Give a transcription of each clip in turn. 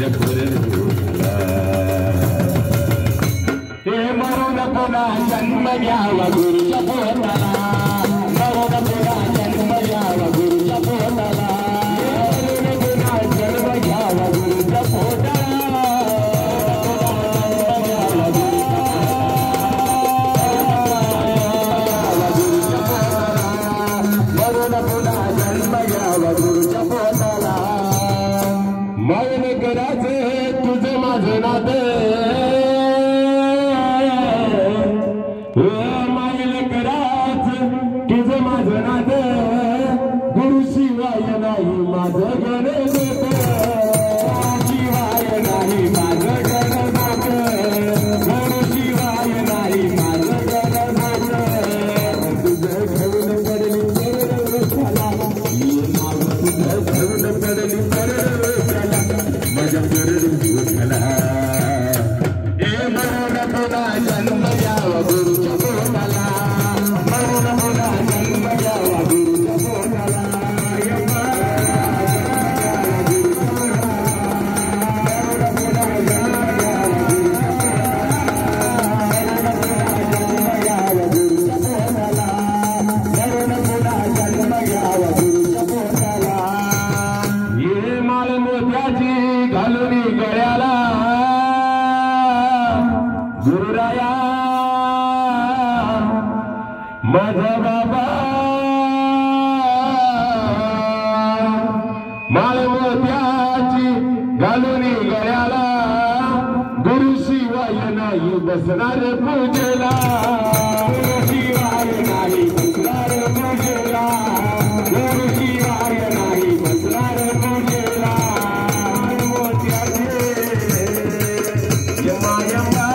हे मरून पुन्हा जन्म घ्यावा गुरुच्या पोटाला मरून पुन्हा जन्म घ्यावा गुरुच्या पोटाला मरून पुन्हा जन्म घ्यावा गुरुच्या पोटाला मरून पुन्हा जन्म घ्यावा गुरुच्या पोटाला मौन करायचे तुझं माझं नातं मायल कराच तुझं माझं नातं गुरु शिवाय नाही माझं गणेश शिवाय नाही माझं गणनाथ गुरु शिवाय नाही माझं गणनाथ तुझं घेऊन पडली परला तुझं घेऊन पडली परला माझ्या परला हे मरण पुन्हा जन्म घ्यावा गुरुच्या पोटाला मरण पुन्हा जन्म घ्यावा गुरुच्या पोटाला मरण पुन्हा जन्म घ्यावा गुरुच्या पोटाला हे माळ मोत्याची घालून गळ्याला गुरुराया माझा बाबा माळ मोत्याची घालून गळ्याला गुरु शिवाय नाही बसणार पूजेला गुरु शिवाय नाही बसणार पूजेला गुरु शिवाय नाही बसणार पूजेला मोत्याची यमा यमा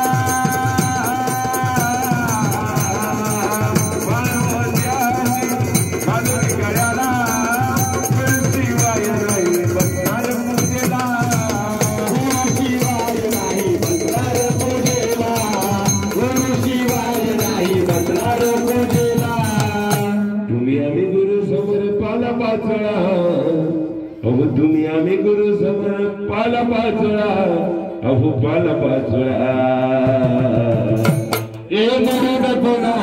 अहो तुम्ही आम्ही गुरु समोर पाला पाचोळा अहो पाला पाचोळा ए मरण पुन्हा